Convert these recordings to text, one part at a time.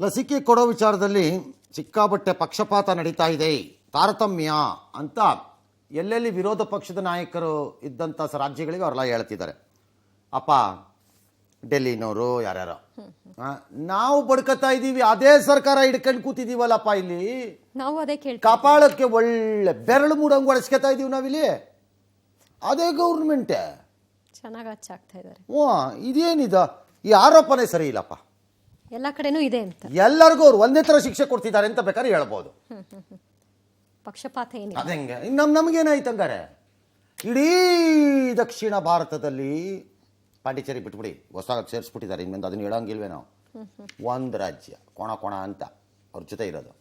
ಲಸಿಕೆ ಕೊಡೋ ವಿಚಾರದಲ್ಲಿ ಸಿಕ್ಕಾಪಟ್ಟೆ ಪಕ್ಷಪಾತ ನಡೀತಾ ಇದೆ, ತಾರತಮ್ಯ ಅಂತ ಎಲ್ಲೆಲ್ಲಿ ವಿರೋಧ ಪಕ್ಷದ ನಾಯಕರು ಇದ್ದಂಥ ರಾಜ್ಯಗಳಿಗೆ ಅವರೆಲ್ಲ ಹೇಳ್ತಿದ್ದಾರೆ. ಅಪ್ಪ ಡೆಲ್ಲಿನವರು ಯಾರ್ಯಾರೋ ನಾವು ಬಡ್ಕತಾ ಇದ್ದೀವಿ, ಅದೇ ಸರ್ಕಾರ ಹಿಡ್ಕೊಂಡು ಕೂತಿದ್ದೀವಲ್ಲಪ್ಪ ಇಲ್ಲಿ. ನಾವು ಅದೇ ಕಪಾಳಕ್ಕೆ ಒಳ್ಳೆ ಬೆರಳು ಮೂಡಂಗೆ ಒಡಿಸ್ಕೊತಾ ಇದ್ದೀವಿ ನಾವಿಲ್ಲಿ. ಅದೇ ಗೌರ್ಮೆಂಟೇ ಚೆನ್ನಾಗಿ ಹಚ್ಚಾಗ್ತಾ ಇದ್ದಾರೆ. ಇದೇನಿದ ಈ ಆರೋಪನೇ ಸರಿ ಇಲ್ಲಪ್ಪ. ಎಲ್ಲ ಕಡೆನೂ ಇದೆ ಅಂತ ಎಲ್ಲರಿಗೂ ಅವ್ರು ಒಂದೇ ಥರ ಶಿಕ್ಷೆ ಕೊಡ್ತಿದ್ದಾರೆ ಅಂತ ಬೇಕಾದ್ರೆ ಹೇಳ್ಬೋದು. ಪಕ್ಷಪಾತ ಏನಿಲ್ಲ. ಅದಂಗೆ ನಮಗೇನಾಯ್ತು ಹಂಗಾರೆ? ಇಡೀ ದಕ್ಷಿಣ ಭಾರತದಲ್ಲಿ ಪಾಂಡಿಚೇರಿ ಬಿಟ್ಬಿಡಿ, ಹೊಸದಾಗಿ ಸೇರಿಸ್ಬಿಟ್ಟಿದ್ದಾರೆ. ಇನ್ನೊಂದು ಅದನ್ನ ಹೇಳೋಂಗಿಲ್ವೇ ನಾವು. ಒಂದು ರಾಜ್ಯ ಕೋಣ ಅಂತ ಅವ್ರ ಜೊತೆ ಇರೋದು,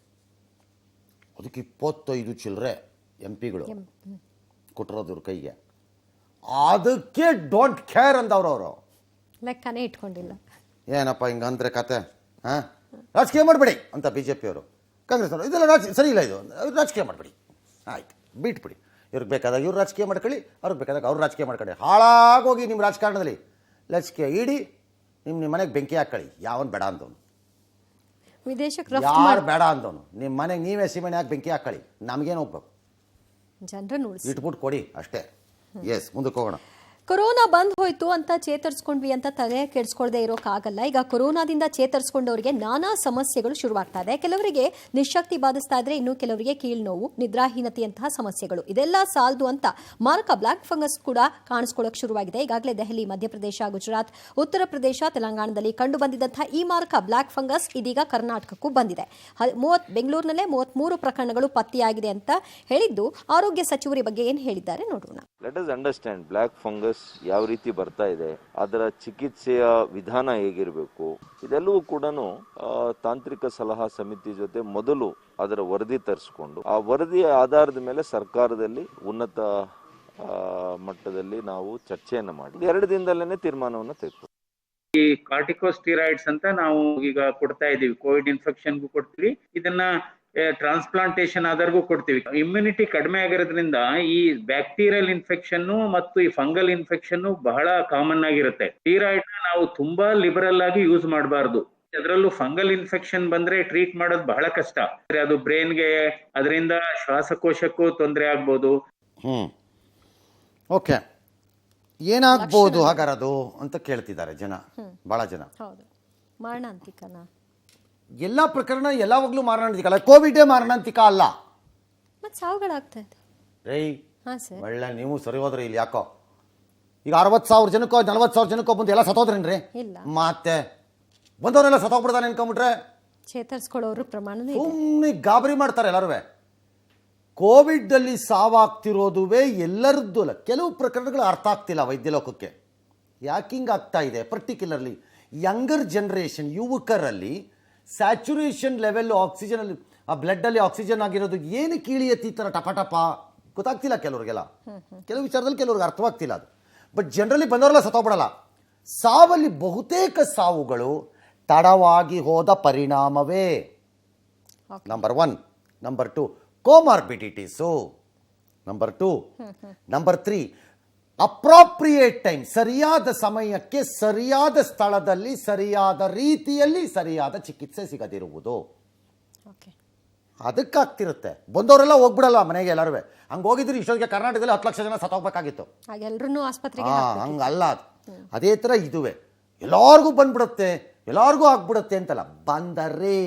ಅದಕ್ಕೆ 25 ಚಿಲ್ಲರೆ MP ಗಳು ಕೊಟ್ಟಿರೋದ್ರ ಕೈಗೆ. ಅದಕ್ಕೆ ಡೋಂಟ್ ಕೇರ್ ಅಂದವ್ರವರು. ಲೆಕ್ಕನೇ ಇಟ್ಕೊಂಡಿಲ್ಲ. ಏನಪ್ಪ ಹಿಂಗಂದ್ರೆ ಕತೆ, ರಾಜಕೀಯ ಮಾಡಬೇಡಿ ಅಂತ BJP ಅವರು, ಕಾಂಗ್ರೆಸ್ ಅವರು ಇದೆಲ್ಲ ಸರಿ ಇಲ್ಲ, ಇದು ರಾಜಕೀಯ ಮಾಡಬೇಡಿ, ಆಯ್ತು ಬಿಟ್ಬಿಡಿ. ಇವ್ರಿಗೆ ಬೇಕಾದಾಗ ಇವ್ರು ರಾಜಕೀಯ ಮಾಡ್ಕೊಳ್ಳಿ, ಅವ್ರಿಗೆ ಬೇಕಾದಾಗ ಅವ್ರು ರಾಜಕೀಯ ಮಾಡ್ಕೊಳ್ಳಿ. ಹಾಳಾಗೋಗಿ ನಿಮ್ಮ ರಾಜಕಾರಣದಲ್ಲಿ ಲಸಿಕೆ ಇಡಿ, ನಿಮ್ಮ ಮನೆಗೆ ಬೆಂಕಿ ಹಾಕೊಳ್ಳಿ. ಯಾವನ್ ಬೇಡ ಅಂದವನು, ವಿದೇಶಕ್ಕೆ ಯಾರು ಬೇಡ ಅಂದವನು, ನಿಮ್ಮ ಮನೆಗೆ ನೀವೇ ಸೀಮೆಣ್ಣೆ ಹಾಕಿ ಬೆಂಕಿ ಹಾಕೊಳ್ಳಿ, ನಮಗೇನು ಹೋಗ್ಬೇಕು, ಜನರನ್ನು ಇಟ್ಬಿಟ್ಟು ಕೊಡಿ ಅಷ್ಟೇ. ಎಸ್, ಮುಂದಕ್ಕೆ ಹೋಗೋಣ. ಕೊರೋನಾ ಬಂದ್ ಹೋಯ್ತು ಅಂತ ಚೇತರಿಸ್ಕೊಂಡ್ವಿ ಅಂತ ತಲೆ ಕೆಡಿಸ್ಕೊಳ್ದೆ ಇರೋಕ್ಕಾಗಲ್ಲ. ಈಗ ಕೊರೋನಾದಿಂದ ಚೇತರಿಸ್ಕೊಂಡವರಿಗೆ ನಾನಾ ಸಮಸ್ಯೆಗಳು ಶುರುವಾಗ್ತಾ ಇದೆ. ಕೆಲವರಿಗೆ ನಿಶಕ್ತಿ ಬಾಧಿಸ್ತಾ ಇದ್ರೆ, ಇನ್ನು ಕೆಲವರಿಗೆ ಕೀಳ್ನೋವು, ನಿದ್ರಾಹೀನತೆಯಂತಹ ಸಮಸ್ಯೆಗಳು. ಇದೆಲ್ಲ ಸಾಲದು ಅಂತ ಮಾರಕ ಬ್ಲಾಕ್ ಫಂಗಸ್ ಕೂಡ ಕಾಣಿಸ್ಕೊಳ್ಳೋಕೆ ಶುರುವಾಗಿದೆ. ಈಗಾಗಲೇ ದೆಹಲಿ, ಮಧ್ಯಪ್ರದೇಶ, ಗುಜರಾತ್, ಉತ್ತರ ಪ್ರದೇಶ, ತೆಲಂಗಾಣದಲ್ಲಿ ಕಂಡು ಬಂದಿದ್ದಂತಹ ಈ ಮಾರಕ ಬ್ಲಾಕ್ ಫಂಗಸ್ ಇದೀಗ ಕರ್ನಾಟಕಕ್ಕೂ ಬಂದಿದೆ. ಬೆಂಗಳೂರಿನಲ್ಲೇ 33 ಪ್ರಕರಣಗಳು ಪತ್ತೆಯಾಗಿದೆ ಅಂತ ಹೇಳಿದ್ದು ಆರೋಗ್ಯ ಸಚಿವರ ಬಗ್ಗೆ ಏನು ಹೇಳಿದ್ದಾರೆ ನೋಡೋಣ. Let us understand block fungus ಯಾವ ರೀತಿ ಬರ್ತಾ ಇದೆ, ಅದರ ಚಿಕಿತ್ಸೆಯ ವಿಧಾನ ಹೇಗಿರಬೇಕು, ಇದೆಲ್ಲವೂ ಕೂಡ ತಾಂತ್ರಿಕ ಸಲಹಾ ಸಮಿತಿ ಜೊತೆ ಮೊದಲು ಅದರ ವರದಿ ತರಿಸಿಕೊಂಡು ಆ ವರದಿಯ ಆಧಾರದ ಮೇಲೆ ಸರ್ಕಾರದಲ್ಲಿ ಉನ್ನತ ಮಟ್ಟದಲ್ಲಿ ನಾವು ಚರ್ಚೆಯನ್ನು ಮಾಡಿ 2 ದಿನದಲ್ಲೇ ತೀರ್ಮಾನವನ್ನು ತೆಗೆದುಕೊಳ್ಳಿ. ಈ ಕಾರ್ಟಿಕೋಸ್ಟಿರಾಯ್ಡ್ಸ್ ಅಂತ ನಾವು ಈಗ ಕೊಡ್ತಾ ಇದೀವಿ, ಕೋವಿಡ್ ಇನ್ಫೆಕ್ಷನ್ಗೂ ಕೊಡ್ತೀವಿ, ಇದನ್ನ ಟ್ರಾನ್ಸ್ಪ್ಲಾಂಟೇಶನ್ ಆದರ್ಗೂ ಕೊಡ್ತೀವಿ. ಇಮ್ಯುನಿಟಿ ಕಡಿಮೆ ಆಗಿರೋದ್ರಿಂದ ಈ ಬ್ಯಾಕ್ಟೀರಿಯಲ್ ಇನ್ಫೆಕ್ಷನ್ ಮತ್ತು ಈ ಫಂಗಲ್ ಇನ್ಫೆಕ್ಷನ್ ಬಹಳ ಕಾಮನ್ ಆಗಿರುತ್ತೆ. ಸ್ಟೀರಾಯ್ಡ್ ನಾವು ತುಂಬಾ ಲಿಬರಲ್ ಆಗಿ ಯೂಸ್ ಮಾಡಬಾರ್ದು. ಅದರಲ್ಲೂ ಫಂಗಲ್ ಇನ್ಫೆಕ್ಷನ್ ಬಂದ್ರೆ ಟ್ರೀಟ್ ಮಾಡೋದು ಬಹಳ ಕಷ್ಟ. ಅದು ಬ್ರೈನ್ಗೆ, ಅದರಿಂದ ಶ್ವಾಸಕೋಶಕ್ಕೂ ತೊಂದರೆ ಆಗ್ಬೋದು. ಓಕೆ, ಏನಾಗ್ಬೋದು ಹಾಗಾರದು ಅಂತ ಕೇಳ್ತಿದ್ದಾರೆ ಜನ, ಬಹಳ ಜನ. ಮಾರಣಾಂತಿಕನಾ? ಎಲ್ಲ ಪ್ರಕರಣ ಎಲ್ಲವಾಗ್ಲೂ ಮಾರಣಾಂತಿಕ ಅಲ್ಲ, ಕೋವಿಡ್ ಮಾರಣಾಂತಿಕ ಅಲ್ಲ. ಮತ್ತೆ ಸಾವುಗಳಾಗ್ತಾ ಇದೆ ರೈ. ಒಳ್ಳೆ ನೀವು ಸರಿ ಹೋದ್ರಿ. ಇಲ್ಲಿ ಯಾಕೋ ಈಗ 60,000 ಜನಕ್ಕೋ 40,000 ಜನಕ್ಕೋ ಬಂದು ಎಲ್ಲ ಸತ್ತೋದ್ರೇನ್ರಿ? ಮತ್ತೆ ಬಂದವರೆಲ್ಲ ಸತ್ತೋಗ್ಬಿಡ್ತಾನೆ ಅನ್ಕೊಂಬಿಟ್ರೆ ಚೇತರಿಸ್ಕೊಳ್ಳೋರು ಪ್ರಮಾಣ ಸುಮ್ಮನೆ ಗಾಬರಿ ಮಾಡ್ತಾರೆ ಎಲ್ಲರೂ. ಕೋವಿಡ್ ಅಲ್ಲಿ ಸಾವಾಗ್ತಿರೋದುವೇ ಎಲ್ಲರದ್ದು ಅಲ್ಲ, ಕೆಲವು ಪ್ರಕರಣಗಳು ಅರ್ಥ ಆಗ್ತಿಲ್ಲ ವೈದ್ಯ ಲೋಕಕ್ಕೆ. ಯಾಕೆ ಹಿಂಗೆ ಆಗ್ತಾ ಇದೆ? ಪರ್ಟಿಕ್ಯುಲರ್ಲಿ ಯಂಗರ್ ಜನರೇಷನ್, ಯುವಕರಲ್ಲಿ ಸ್ಯಾಚುರೇಷನ್ ಲೆವೆಲ್ ಆಕ್ಸಿಜನ್ ಅಲ್ಲಿ, ಆ ಬ್ಲಡ್ ಅಲ್ಲಿ ಆಕ್ಸಿಜನ್ ಆಗಿರೋದು ಏನಕ್ಕೆ ಇಳಿಯತ್ತೆ ಈ ಥರ ಟಪ ಗೊತ್ತಾಗ್ತಿಲ್ಲ ಕೆಲವ್ರಿಗೆಲ್ಲ. ಕೆಲವು ವಿಚಾರದಲ್ಲಿ ಕೆಲವ್ರಿಗೆ ಅರ್ಥವಾಗ್ತಿಲ್ಲ ಅದು. ಬಟ್ ಜನರಲಿ ಬಂದವರೆಲ್ಲ ಸತ್ತೋಗ್ಬಿಡಲ್ಲ. ಸಾವಲ್ಲಿ ಬಹುತೇಕ ಸಾವುಗಳು ತಡವಾಗಿ ಹೋದ ಪರಿಣಾಮವೇ. Number 1. Number 2 comorbidities. Number 2. Number 3 appropriate time, ಸರಿಯಾದ ಸಮಯಕ್ಕೆ ಸರಿಯಾದ ಸ್ಥಳದಲ್ಲಿ ಸರಿಯಾದ ರೀತಿಯಲ್ಲಿ ಸರಿಯಾದ ಚಿಕಿತ್ಸೆ ಸಿಗದಿರುವುದು. ಅದಕ್ಕಾಗ್ತಿರುತ್ತೆ. ಬಂದವರೆಲ್ಲ ಹೋಗ್ಬಿಡಲ್ಲ ಮನೆಗೆ ಎಲ್ಲರೂ. ಹಂಗೆ ಹೋಗಿದ್ರು ಇಷ್ಟೊತ್ತಿಗೆ ಕರ್ನಾಟಕದಲ್ಲಿ 10 ಲಕ್ಷ ಜನ ಸತ್ತೋಗ್ಬೇಕಾಗಿತ್ತು. ಹಂಗಲ್ಲ ಅದು. ಅದೇ ಥರ ಇದುವೆ, ಎಲ್ಲರಿಗೂ ಬಂದ್ಬಿಡುತ್ತೆ, ಎಲ್ಲರಿಗೂ ಆಗ್ಬಿಡುತ್ತೆ ಅಂತಲ್ಲ, ಬಂದರೆ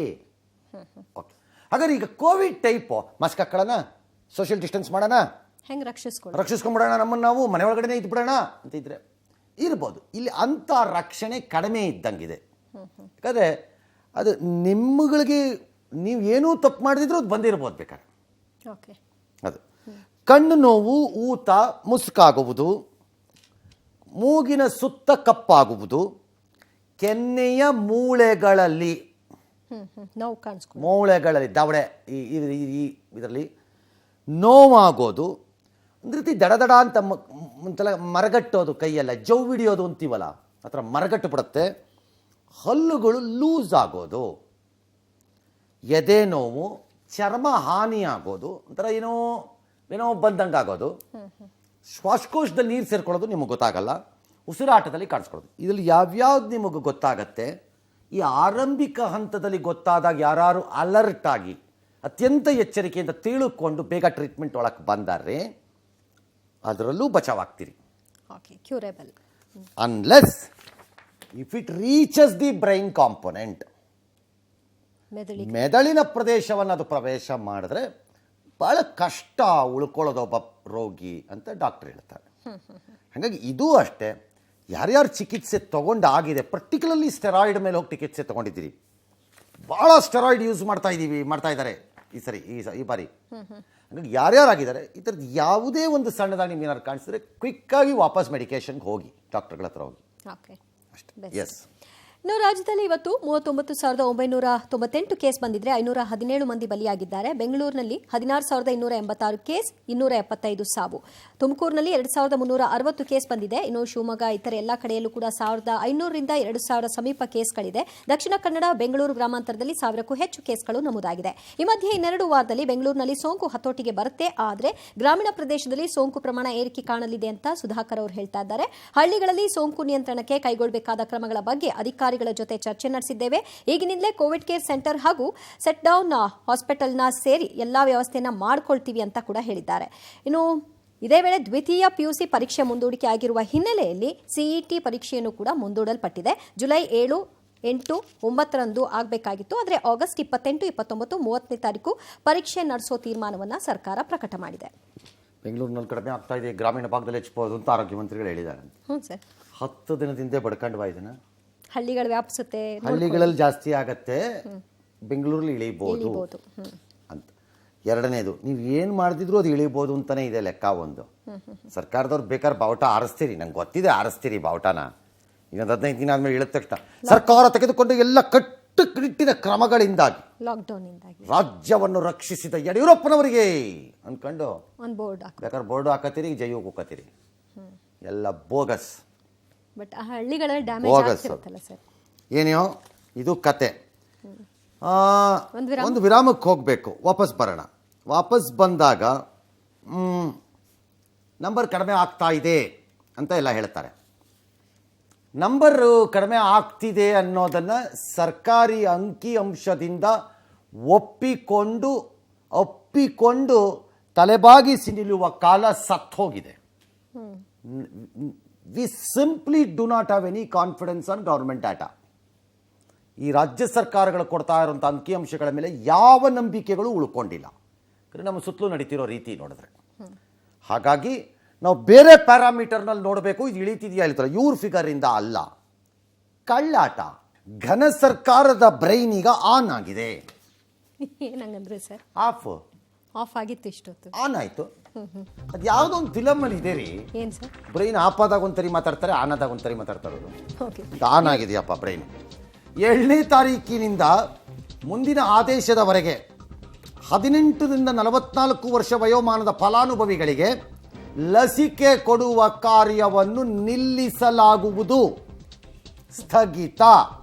ಓಕೆ. ಹಾಗಾದ್ರೆ ಈಗ ಕೋವಿಡ್ ಟೈಪು ಮಾಸ್ಕ್ ಹಾಕೊಳ್ಳೋಣ, ಸೋಷಿಯಲ್ ಡಿಸ್ಟೆನ್ಸ್ ಮಾಡೋಣ, ಹೆಂಗೆ ರಕ್ಷಿಸ್ಕೊಂಡ್ಬಿಡೋಣ, ನಮ್ಮನ್ನು ನಾವು ಮನೆ ಒಳಗಡೆ ಇದ್ಬಿಡೋಣ ಅಂತಿದ್ರೆ ಇರ್ಬೋದು. ಇಲ್ಲಿ ಅಂಥ ರಕ್ಷಣೆ ಕಡಿಮೆ ಇದ್ದಂಗಿದೆ. ಯಾಕಂದರೆ ಅದು ನಿಮ್ಮಗಳಿಗೆ ನೀವು ಏನೂ ತಪ್ಪು ಮಾಡಿದ್ರು ಅದು ಬಂದಿರ್ಬೋದು ಬೇಕಾದ್ರೆ. ಅದು ಕಣ್ಣು ನೋವು, ಊತ, ಮುಸುಕಾಗುವುದು, ಮೂಗಿನ ಸುತ್ತ ಕಪ್ಪಾಗುವುದು, ಕೆನ್ನೆಯ ಮೂಳೆಗಳಲ್ಲಿ ದವಡೆ ಇದರಲ್ಲಿ ನೋವಾಗೋದು, ಒಂದು ರೀತಿ ದಡ ಅಂತ ಒಂಥರ ಮರಗಟ್ಟೋದು, ಕೈಯೆಲ್ಲ ಜವ್ ಹಿಡಿಯೋದು ಅಂತೀವಲ್ಲ ಆ ಥರ ಮರಗಟ್ಟು ಬಿಡುತ್ತೆ. ಹಲ್ಲುಗಳು ಲೂಸ್ ಆಗೋದು, ಎದೆ ನೋವು, ಚರ್ಮ ಹಾನಿ ಆಗೋದು, ಒಂಥರ ಏನೋ ಬಂದಂಗೆ ಆಗೋದು, ಶ್ವಾಸಕೋಶದಲ್ಲಿ ನೀರು ಸೇರ್ಕೊಳ್ಳೋದು ನಿಮಗೆ ಗೊತ್ತಾಗಲ್ಲ, ಉಸಿರಾಟದಲ್ಲಿ ಕಾಣಿಸ್ಕೊಳ್ಳೋದು. ಇದರಲ್ಲಿ ಯಾವ್ಯಾವ್ದು ನಿಮಗೆ ಗೊತ್ತಾಗತ್ತೆ ಈ ಆರಂಭಿಕ ಹಂತದಲ್ಲಿ ಗೊತ್ತಾದಾಗ ಯಾರು ಅಲರ್ಟ್ ಆಗಿ ಅತ್ಯಂತ ಎಚ್ಚರಿಕೆಯಿಂದ ತಿಳ್ಕೊಂಡು ಬೇಗ ಟ್ರೀಟ್ಮೆಂಟ್ ಒಳಗೆ ಬಂದಾರೆ ಅದರಲ್ಲೂ ಬಚಾವಾಗ್ತೀರಿ. Okay, curable. Unless if it reaches the brain component, ಮೆದುಳಿನ ಪ್ರದೇಶವನ್ನು ಅದು ಪ್ರವೇಶ ಮಾಡಿದ್ರೆ ಭಾಳ ಕಷ್ಟ ಉಳ್ಕೊಳ್ಳೋದು ಒಬ್ಬ ರೋಗಿ ಅಂತ ಡಾಕ್ಟರ್ ಹೇಳ್ತಾರೆ. ಹಾಗಾಗಿ ಇದೂ ಅಷ್ಟೇ, ಯಾರ್ಯಾರು ಚಿಕಿತ್ಸೆ ತೊಗೊಂಡಾಗಿದೆ, ಪರ್ಟಿಕ್ಯುಲರ್ಲಿ ಸ್ಟೆರಾಯ್ಡ್ ಮೇಲೆ ಹೋಗಿ ಚಿಕಿತ್ಸೆ ತೊಗೊಂಡಿದ್ದೀರಿ, ಭಾಳ ಸ್ಟೆರಾಯ್ಡ್ ಯೂಸ್ ಮಾಡ್ತಾ ಇದ್ದಾರೆ ಈ ಬಾರಿ. ಹಾಗಾಗಿ ಯಾರ್ಯಾರಾಗಿದ್ದಾರೆ ಈ ಥರದ್ದು ಯಾವುದೇ ಒಂದು ಸಣ್ಣದಾಗಿ ನಿಮ್ಗೆ ಏನಾದ್ರು ಕಾಣಿಸಿದ್ರೆ ಕ್ವಿಕ್ಕಾಗಿ ವಾಪಸ್ ಮೆಡಿಕೇಶನ್ಗೆ ಹೋಗಿ, ಡಾಕ್ಟರ್ಗಳ ಹತ್ರ ಹೋಗಿ ಓಕೆ ಅಷ್ಟೇ. ಎಸ್. ಇನ್ನು ರಾಜ್ಯದಲ್ಲಿ ಇವತ್ತು 39,998 ಕೇಸ್ ಬಂದಿದ್ರೆ 517 ಮಂದಿ ಬಲಿಯಾಗಿದ್ದಾರೆ. ಬೆಂಗಳೂರಿನಲ್ಲಿ 16,286 ಕೇಸ್, 275 ಸಾವು. ತುಮಕೂರಿನಲ್ಲಿ 2,360 ಕೇಸ್ ಬಂದಿದೆ. ಇನ್ನು ಶಿವಮೊಗ್ಗ ಇತರೆ ಎಲ್ಲ ಕಡೆಯಲ್ಲೂ ಕೂಡ 1,500ರಿಂದ 2,000 ಸಮೀಪ ಕೇಸ್ಗಳಿದೆ. ದಕ್ಷಿಣ ಕನ್ನಡ, ಬೆಂಗಳೂರು ಗ್ರಾಮಾಂತರದಲ್ಲಿ 1,000ಕ್ಕೂ ಹೆಚ್ಚು ಕೇಸ್ಗಳು ನಮೂದಾಗಿದೆ. ಈ ಮಧ್ಯೆ ಇನ್ನೆರಡು ವಾರದಲ್ಲಿ ಬೆಂಗಳೂರಿನಲ್ಲಿ ಸೋಂಕು ಹತೋಟಿಗೆ ಬರುತ್ತೆ. ಆದರೆ ಗ್ರಾಮೀಣ ಪ್ರದೇಶದಲ್ಲಿ ಸೋಂಕು ಪ್ರಮಾಣ ಏರಿಕೆ ಕಾಣಲಿದೆ ಅಂತ ಸುಧಾಕರ್ ಅವರು ಹೇಳ್ತಾ ಇದ್ದಾರೆ. ಹಳ್ಳಿಗಳಲ್ಲಿ ಸೋಂಕು ನಿಯಂತ್ರಣಕ್ಕೆ ಕೈಗೊಳ್ಳಬೇಕಾದ ಕ್ರಮಗಳ ಬಗ್ಗೆ ಅಧಿಕಾರಿಗಳ ಜೊತೆ ಚರ್ಚೆ ನಡೆಸಿದ್ದೇವೆ. ಈಗಿನಿಂದಲೇ ಕೋವಿಡ್ ಕೇರ್ ಸೆಂಟರ್ ಹಾಗೂ ಸೆಟ್ ಡೌನ್ ಹಾಸ್ಪಿಟಲ್ನ ಸೇರಿ ಎಲ್ಲಾ ವ್ಯವಸ್ಥೆಯನ್ನ ಮಾಡ್ಕೊಳ್ತೀವಿ ಅಂತ ಕೂಡ ಹೇಳಿದ್ದಾರೆ. ಇನ್ನು ಇದೇ ವೇಳೆ ದ್ವಿತೀಯ ಪಿಯುಸಿ ಪರೀಕ್ಷೆ ಮುಂದೂಡಿಕೆ ಆಗಿರುವ ಹಿನ್ನೆಲೆಯಲ್ಲಿ ಸಿಇಟಿ ಪರೀಕ್ಷೆಯನ್ನು ಕೂಡ ಮುಂದೂಡಲ್ಪಟ್ಟಿದೆ. ಜುಲೈ 7, 8, 9ರಂದು ಆಗಬೇಕಾಗಿತ್ತು. ಆದರೆ ಆಗಸ್ಟ್ 28, 29, 30ನೇ ತಾರೀಕು ಪರೀಕ್ಷೆ ನಡೆಸೋ ತೀರ್ಮಾನವನ್ನು ಸರ್ಕಾರ ಪ್ರಕಟ ಮಾಡಿದೆ. ಬೆಂಗಳೂರಿನಲ್ಲಿ ಕಡಿಮೆ ಆಗ್ತಾ ಇದೆ, ಗ್ರಾಮೀಣ ಭಾಗದಲ್ಲಿ ಹೆಚ್ಚಬಹುದು ಅಂತ ಆರೋಗ್ಯ ಮಂತ್ರಿಗಳು ಹೇಳಿದ್ದಾರೆ. ಸರ್, 10 ದಿನದಿಂದ ಬಡ್ಕೊಂಡ್ವಾ ಇದನ್ನ. ಹಳ್ಳಿಗಳು ವ್ಯಾಪಿಸುತ್ತೆ, ಹಳ್ಳಿಗಳಲ್ಲಿ ಜಾಸ್ತಿ ಆಗತ್ತೆ, ಬೆಂಗಳೂರಲ್ಲಿ ಇಳಿಬಹುದು ಅಂತ. ಎರಡನೇದು, ನೀವು ಏನು ಮಾಡಿದ್ರು ಅದು ಇಳಿಬೋದು ಅಂತಾನೆ ಇದೆ ಲೆಕ್ಕ. ಒಂದು ಸರ್ಕಾರದವ್ರು ಬೇಕಾದ್ರೆ ಬಾವುಟ ಆರಿಸ್ತೀರಿ, ನಂಗೆ ಗೊತ್ತಿದೆ ಆರಿಸ್ತೀರಿ ಬಾವುಟನ. ಈಗ 15 ದಿನ ಆದ್ಮೇಲೆ ಇಳಿದ ತಕ್ಷಣ ಸರ್ಕಾರ ತೆಗೆದುಕೊಂಡು ಎಲ್ಲ ಕಟ್ಟುನಿಟ್ಟಿನ ಕ್ರಮಗಳಿಂದಾಗಿ ರಾಜ್ಯವನ್ನು ರಕ್ಷಿಸಿದ ಯಡಿಯೂರಪ್ಪನವರಿಗೆ ಅನ್ಕೊಂಡು ಬೇಕಾದ್ರೆ ಬೋರ್ಡ್ ಹಾಕತ್ತೀರಿ, ಜೈವಿಗೆ ಹೋಗತ್ತೀರಿ, ಎಲ್ಲ ಬೋಗಸ್. ಬಟ್ ಆ ಹಳ್ಳಿಗಳ ಡ್ಯಾಮೇಜ್ ಆಗ್ತಿರುತ್ತಲ್ಲ ಸರ್. ಏನೋ ಇದು ಕತೆ. ಒಂದು ವಿರಾಮಕ್ಕೆ ಹೋಗಬೇಕು, ವಾಪಸ್ ಬರೋಣ. ವಾಪಸ್ ಬಂದಾಗ ನಂಬರ್ ಕಡಿಮೆ ಆಗ್ತಾ ಇದೆ ಅಂತ ಎಲ್ಲ ಹೇಳ್ತಾರೆ. ನಂಬರು ಕಡಿಮೆ ಆಗ್ತಿದೆ ಅನ್ನೋದನ್ನು ಸರ್ಕಾರಿ ಅಂಕಿ ಅಂಶದಿಂದ ಒಪ್ಪಿಕೊಂಡು ತಲೆಬಾಗಿಸಿ ನಿಲ್ಲುವ ಕಾಲ ಸತ್ತೋಗಿದೆ. We simply do not have any confidence on government data. ಈ ರಾಜ್ಯ ಸರ್ಕಾರಗಳು ಕೊಡ್ತಾ ಇರುವಂಥ ಅಂಕಿಅಂಶಗಳ ಮೇಲೆ ಯಾವ ನಂಬಿಕೆಗಳು ಉಳ್ಕೊಂಡಿಲ್ಲ, ನಮ್ಮ ಸುತ್ತಲೂ ನಡೀತಿರೋ ರೀತಿ ನೋಡಿದ್ರೆ. ಹಾಗಾಗಿ ನಾವು ಬೇರೆ ಪ್ಯಾರಾಮೀಟರ್ನಲ್ಲಿ ನೋಡಬೇಕು, ಇದು ಇಳಿತಿದೆಯಾ ಇಲ್ತಲ್ಲ, ಇವ್ರ ಫಿಗರಿಂದ ಅಲ್ಲ. ಕಳ್ಳಾಟ. ಘನ ಸರ್ಕಾರದ ಬ್ರೈನ್ ಈಗ ಆನ್ ಆಗಿದೆ. ಏನಂಗಂದ್ರೆ ಸರ್, ಆಫ್ ಆಗಿತ್ತು, ಇಷ್ಟೊತ್ತು ಆನ್ ಆಯಿತು. ಅದು ಯಾವುದೋ ಒಂದು ಫಿಲಮಲ್ಲಿ ಇದೆ ರೀ, ಏನು ಸರ್, ಬ್ರೈನ್ ಆಫ್ ಆದಾಗ ಒಂದ್ಸರಿ ಮಾತಾಡ್ತಾರೆ, ಆನ್ ಆದಾಗ ಒಂದ್ಸರಿ ಮಾತಾಡ್ತಾರೋದು. On ಆಗಿದೆಯಪ್ಪ brain. 7ನೇ ತಾರೀಕಿನಿಂದ ಮುಂದಿನ ಆದೇಶದವರೆಗೆ 18ರಿಂದ 44 ವರ್ಷ ವಯೋಮಾನದ ಫಲಾನುಭವಿಗಳಿಗೆ ಲಸಿಕೆ ಕೊಡುವ ಕಾರ್ಯವನ್ನು ನಿಲ್ಲಿಸಲಾಗುವುದು. ಸ್ಥಗಿತ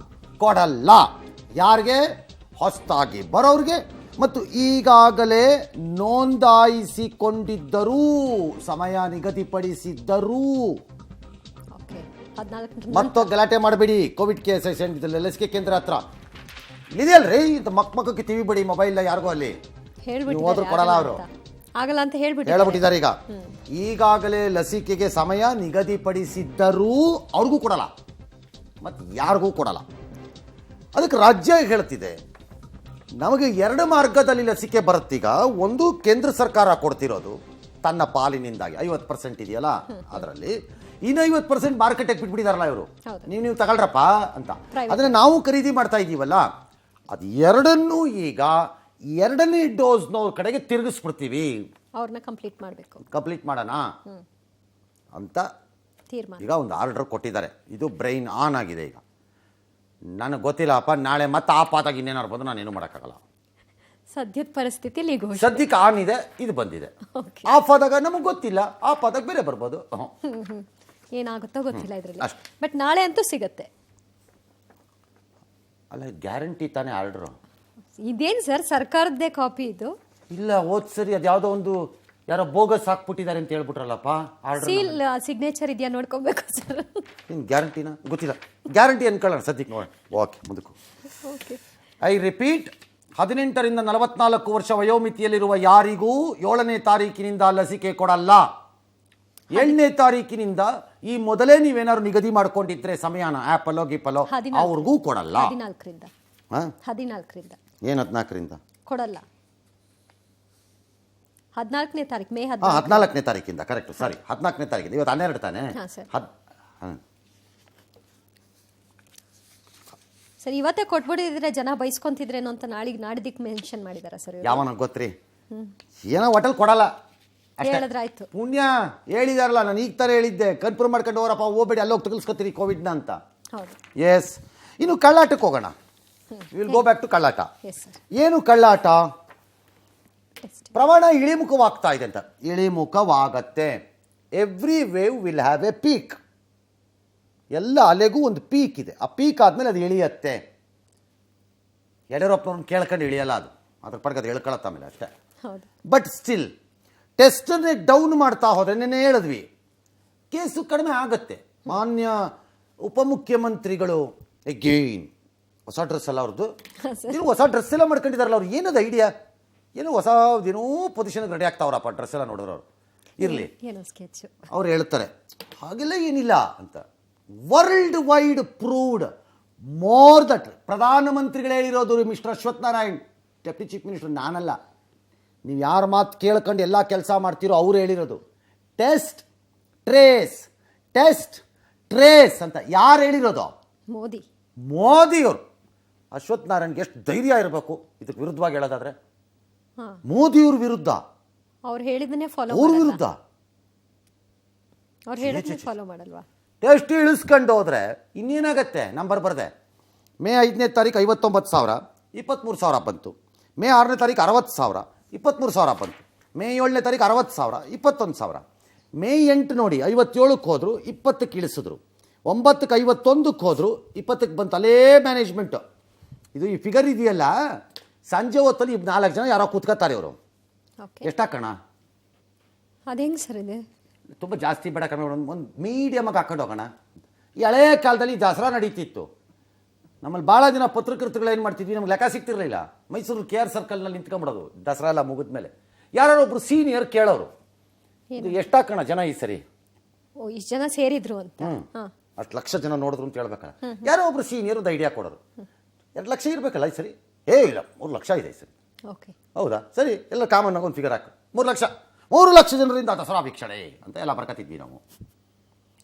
ಕೊಡಲ್ಲ. ಯಾರಿಗೆ? ಹೊಸದಾಗಿ ಬರೋರಿಗೆ ಮತ್ತು ಈಗಾಗಲೇ ನೋಂದಾಯಿಸಿಕೊಂಡಿದ್ದರೂ, ಸಮಯ ನಿಗದಿಪಡಿಸಿದ್ದರೂ. ಮತ್ತು ಗಲಾಟೆ ಮಾಡಬೇಡಿ. ಕೋವಿಡ್ ಕೇರ್ ಲಸಿಕೆ ಕೇಂದ್ರ ಹತ್ರ ಇದೆಯಲ್ರಿ, ಮಕ್ಕಕ್ಕೆ ಟಿವಿ ಬಿಡಿ, ಮೊಬೈಲ್ ಯಾರಿಗೂ ಅಲ್ಲಿ ಹೋದ್ರು ಕೊಡಲ್ಲ. ಅವರು ಹೇಳ್ಬಿಟ್ಟಿದ್ದಾರೆ. ಈಗಾಗಲೇ ಲಸಿಕೆಗೆ ಸಮಯ ನಿಗದಿಪಡಿಸಿದ್ದರೂ ಅವ್ರಿಗೂ ಕೊಡಲ್ಲ, ಮತ್ತು ಯಾರಿಗೂ ಕೊಡಲ್ಲ. ಅದಕ್ಕೆ ರಾಜ್ಯ ಹೇಳ್ತಿದೆ, ನಮಗೆ 2 ಮಾರ್ಗದಲ್ಲಿ ಲಸಿಕೆ ಬರುತ್ತೀಗ. ಒಂದು, ಕೇಂದ್ರ ಸರ್ಕಾರ ಕೊಡ್ತಿರೋದು ತನ್ನ ಪಾಲಿನಿಂದಾಗಿ 50% ಇದೆಯಲ್ಲ, ಅದರಲ್ಲಿ ಇನ್ನು 50% ಮಾರ್ಕೆಟಿಗೆ ಬಿಟ್ಬಿಟ್ಟಿದಾರಲ್ಲ ಇವರು, ನೀವು ತಗೊಳ್ರಪ್ಪ ಅಂತ. ಅದನ್ನ ನಾವು ಖರೀದಿ ಮಾಡ್ತಾ ಇದ್ದೀವಲ್ಲ, ಅದು ಎರಡನ್ನೂ ಈಗ 2ನೇ ಡೋಸ್ನವ್ರ ಕಡೆಗೆ ತಿರುಗಿಸ್ಬಿಡ್ತೀವಿ, ಅವ್ರನ್ನ ಕಂಪ್ಲೀಟ್ ಮಾಡೋಣ ಅಂತ ಈಗ ಒಂದು ಆರ್ಡರ್ ಕೊಟ್ಟಿದ್ದಾರೆ. ಇದು ಬ್ರೈನ್ ಆನ್ ಆಗಿದೆ. ಈಗ ನನಗೆ ಗೊತ್ತಿಲ್ಲಪ್ಪ, ನಾಳೆ ಮತ್ತೆ ಆಫ್ ಆದಾಗ ಇನ್ನೇನಾರು ಬಂದು ನಾನೇನು ಮಾಡೋಕ್ಕಾಗಲ್ಲ. ಸದ್ಯದ ಪರಿಸ್ಥಿತಿಯಲ್ಲಿ ಸದ್ಯಕ್ಕೆ ಆನ್ ಇದೆ, ಇದು ಬಂದಿದೆ. ಆಫ್ ಆದಾಗ ನಮಗೆ ಗೊತ್ತಿಲ್ಲ, ಆಫ್ ಆದಾಗ ಬೇರೆ ಬರ್ಬೋದು. ಏನಾಗುತ್ತೋ ಗೊತ್ತಿಲ್ಲ ಇದರಲ್ಲಿ. ಬಟ್ ನಾಳೆ ಅಂತೂ ಸಿಗತ್ತೆ ಅಲ್ಲ, ಗ್ಯಾರಂಟಿ ತಾನೇ ಆರ್ಡರು. ಇದೇನು ಸರ್, ಸರ್ಕಾರದ್ದೇ ಕಾಪಿ ಇದು? ಇಲ್ಲ, ಹೋದ್ ಸರಿ ಅದು ಯಾವುದೋ ಒಂದು ಯಾರೋ ಬೋಗಸ್ ಹಾಕ್ಬಿಟ್ಟಿದ್ದಾರೆ ಅಂತ ಹೇಳ್ಬಿಟ್ರಲ್ಲಪ್ಪ ಆರ್ಡರ್. ಸೀಲ್ ಸಿಗ್ನೇಚರ್ ಇದೆಯಾ ನೋಡ್ಕೊಬೇಕು ಸರ್. ಇನ್ನು ಗ್ಯಾರಂಟಿನ ಗೊತ್ತಿಲ್ಲ, ಗ್ಯಾರಂಟಿ ಅನ್ಕೊಳ್ಳೋಣ ಸದ್ಯಕ್ಕೆ ನೋಡೋಣ. ಓಕೆ ಮುಂದಕ್ಕೂ. ಓಕೆ. ಐ ರಿಪೀಟ್, 18ರಿಂದ 44 ವರ್ಷ ವಯೋಮಿತಿಯಲ್ಲಿರುವ ಯಾರಿಗೂ 7ನೇ ತಾರೀಕಿನಿಂದ ಲಸಿಕೆ ಕೊಡಲ್ಲ. 8ನೇ ತಾರೀಕಿನಿಂದ ಈ ಮೊದಲೇ ನೀವೇನಾದ್ರು ನಿಗದಿ ಮಾಡ್ಕೊಂಡಿದ್ರೆ ಸಮಯನ ಆ್ಯಪಲ್ಲೋ ಗಿಪ್ಪಲ್ಲೋ ಅವ್ರಿಗೂ ಕೊಡಲ್ಲ. 14ರಿಂದ ಹಾಂ, 14ರಿಂದ ಏನು 14ರಿಂದ ಕೊಡಲ್ಲ. 14ನೇ ತಾರೀಕು ಮೇ 14ನೇ ತಾರೀಕಿಂದ ಕರೆಕ್ಟ್. ಸಾರಿ, 14ನೇ ತಾರೀಕಿಂದ. ಇವತ್ತು 12 ತಾನೆ. ಹಾಂ ಸರ್. ಹಾಂ ಸರ್, ಇವತ್ತೇ ಕೊಟ್ಬಿಟ್ಟಿದ್ರೆ ಜನ ಬೈಸ್ಕೊಂತಿದ್ರೇನೋ ಅಂತ ನಾಡಿದ್ದಕ್ಕೆ ಮೆನ್ಷನ್ ಮಾಡಿದಾರ ಸರ್. ಯಾವನ ಗೊತ್ತ್ರಿ, ಏನೋ ಹೋಟೆಲ್ ಕೊಡಲ್ಲ ಅಷ್ಟೇ. ಹೇಳಿದ್ರಾಯ್ತು. ಪುಣ್ಯ ಹೇಳಿದಾರಲ್ಲ, ನಾನು ಈಗ ಥರ ಹೇಳಿದ್ದೆ, ಕನ್ಫರ್ಮ್ ಮಾಡ್ಕೊಂಡು ಹೋರಪ್ಪ, ಹೋಗ್ಬೇಡಿ ಅಲ್ಲೋಗಿ ತಗಲ್ಸ್ಕೊತೀರಿ ಕೋವಿಡ್ನ ಅಂತ. ಹೌದು. ಎಸ್. ಇನ್ನು ಕಳ್ಳಾಟಕ್ಕೆ ಹೋಗೋಣ. ವಿಲ್ ಗೋ ಬ್ಯಾಕ್ ಟು ಕಳ್ಳಾಟ. Yes sir. ಏನು ಕಳ್ಳಾಟ? ಟೆಸ್ಟ್. ಪ್ರಮಾಣ ಇಳಿಮುಖವಾಗ್ತಾ ಇದೆ ಅಂತ. ಇಳಿಮುಖವಾಗತ್ತೆ. Every wave will have a peak. ಎಲ್ಲ ಅಲೆಗೂ ಒಂದು ಪೀಕ್ ಇದೆ. ಆ ಪೀಕ್ ಆದಮೇಲೆ ಅದು ಇಳಿಯತ್ತೆ. ಯಡಿಯೂರಪ್ಪನವ್ರನ್ನ ಕೇಳ್ಕೊಂಡು ಇಳಿಯಲ್ಲ, ಅದು ಅದ್ರ ಪಡ್ಗೆ ಅದು ಹೇಳ್ಕೊಳತ್ತ ಆಮೇಲೆ ಅಷ್ಟೇ. ಹೌದು. ಬಟ್ ಸ್ಟಿಲ್ ಟೆಸ್ಟನ್ನೇ ಡೌನ್ ಮಾಡ್ತಾ ಹೋದ್ರೆ, ನೆನ್ನೆ ಹೇಳಿದ್ವಿ, ಕೇಸು ಕಡಿಮೆ ಆಗುತ್ತೆ. ಮಾನ್ಯ ಉಪಮುಖ್ಯಮಂತ್ರಿಗಳು ಎಗೇನ್ ಹೊಸ ಡ್ರೆಸ್ ಎಲ್ಲ ಅವ್ರದ್ದು, ಇದು ಹೊಸ ಡ್ರೆಸ್ ಎಲ್ಲ ಮಾಡ್ಕೊಂಡಿದಾರಲ್ಲ ಅವ್ರು. ಏನದು ಐಡಿಯಾ? ಏನೋ ಹೊಸ ಏನೋ ಪೊಸಿಷನ್ಗೆ ರೆಡಿ ಆಗ್ತಾವ್ರಪ್ಪ ಡ್ರೆಸ್ ಎಲ್ಲ ನೋಡಿದ್ರು ಅವ್ರು. ಇರಲಿ, ಏನೋ ಸ್ಕೆಚ್ ಅವ್ರು ಹೇಳ್ತಾರೆ ಹಾಗೆಲ್ಲ ಏನಿಲ್ಲ ಅಂತ. World wide proved more that. ಪ್ರಧಾನಮಂತ್ರಿಗಳೇ ಹೇಳಿರೋದು, mister Ashwath Narayan, deputy chief minister, ನಾನಲ್ಲ. ನೀವು ಯಾರ ಮಾತು ಕೇಳ್ಕೊಂಡು ಎಲ್ಲ ಕೆಲಸ ಮಾಡ್ತೀರೋ ಅವ್ರು ಹೇಳಿರೋದು. ಟೆಸ್ಟ್ ಟ್ರೇಸ್, ಟೆಸ್ಟ್ ಟ್ರೇಸ್ ಅಂತ ಯಾರು ಹೇಳಿರೋದು? ಮೋದಿ. ಮೋದಿಯವರು. ಅಶ್ವಥ್ ನಾರಾಯಣ್ಗೆ ಎಷ್ಟು ಧೈರ್ಯ ಇರಬೇಕು ಇದಕ್ಕೆ ವಿರುದ್ಧವಾಗಿ ಹೇಳೋದಾದ್ರೆ. ಹಾಂ, ಮೋದಿಯವ್ರ ವಿರುದ್ಧ, ಅವ್ರು ಹೇಳಿದನ್ನೇ ಫಾಲೋ ಅವ್ರ ವಿರುದ್ಧ. ಅವ್ರು ಹೇಳಿದನ್ನೇ ಫಾಲೋ ಮಾಡಲ್ವಾ? ಟೆಸ್ಟ್ ಇಳಿಸ್ಕೊಂಡು ಹೋದ್ರೆ ಇನ್ನೇನಾಗತ್ತೆ? ನಂಬರ್ ಬರದೆ. ಮೇ 5ನೇ ತಾರೀಕು 59,000, 23,000 ಬಂತು. ಮೇ 6ನೇ ತಾರೀಕು 60,000, 23,000 ಬಂತು. ಮೇ 7ನೇ ತಾರೀಕು 60,000, 21,000. ಮೇ 8 ನೋಡಿ 57ಕ್ಕೆ ಹೋದ್ರು, 20ಕ್ಕೆ ಇಳಿಸಿದ್ರು. 9ಕ್ಕೆ 51ಕ್ಕೆ ಹೋದ್ರು, 20ಕ್ಕೆ ಬಂತು. ಅಲ್ಲೇ ಮ್ಯಾನೇಜ್ಮೆಂಟು. ಇದು ಈ ಫಿಗರ್ ಇದೆಯಲ್ಲ, ಸಂಜೆ ಹೊತ್ತಲ್ಲಿ 4 ಜನ ಯಾರೋ ಕೂತ್ಕೋತಾರೆ ಇವರು. ಓಕೆ. ಎಷ್ಟಾಕಣ? ಅದು ಹೆಂಗೆ ಸರ್ ಇದೆ? ತುಂಬ ಜಾಸ್ತಿ ಬೇಡ, ಕಮ್ಮಿ ಒಂದು ಮೀಡಿಯಮಾಗಿ ಹಾಕೊಂಡು ಹೋಗೋಣ. ಈ ಹಳೇ ಕಾಲದಲ್ಲಿ ದಸರಾ ನಡೀತಿತ್ತು. ನಮ್ಮಲ್ಲಿ ಭಾಳ ದಿನ ಪತ್ರಕರ್ತರುಗಳು ಏನು ಮಾಡ್ತಿದ್ವಿ, ನಮ್ಗೆ ಲೆಕ್ಕ ಸಿಗ್ತಿರ್ಲಿಲ್ಲ. ಮೈಸೂರು KR ಸರ್ಕಲ್ನಲ್ಲಿ ನಿಂತ್ಕೊಂಡ್ಬಿಡೋದು ದಸರಾ ಎಲ್ಲ ಮುಗಿದ್ಮೇಲೆ. ಯಾರು ಒಬ್ರು ಸೀನಿಯರ್ ಕೇಳೋರು, ಇದು ಎಷ್ಟಾಕಣ ಜನ ಈ ಸರಿ? ಓ, ಇಷ್ಟು ಜನ ಸೇರಿದ್ರು ಅಂತ. ಹಾಂ, ಅಷ್ಟು ಲಕ್ಷ ಜನ ನೋಡಿದ್ರು ಅಂತ ಹೇಳ್ಬೇಕಲ್ಲ. ಯಾರೋ ಒಬ್ರು ಸೀನಿಯರ್ ಒಂದು ಐಡಿಯಾ ಕೊಡೋರು, 2 ಲಕ್ಷ ಇರಬೇಕಲ್ಲ ಈ ಸರಿ. ಇಲ್ಲ 3 ಲಕ್ಷ ಇದೆ ಈ ಸರಿ. ಓಕೆ. ಹೌದಾ, ಸರಿ, ಎಲ್ಲ ಕಾಮನ್ ಆಗಿ ಒಂದು ಫಿಗರ್ ಹಾಕು. 3 ಲಕ್ಷ, 3 ಲಕ್ಷ ಜನರಿಂದ ದಸರಾ ವೀಕ್ಷಣೆ ಅಂತ ಎಲ್ಲ ಬರ್ಕತ್ತಿದ್ವಿ ನಾವು.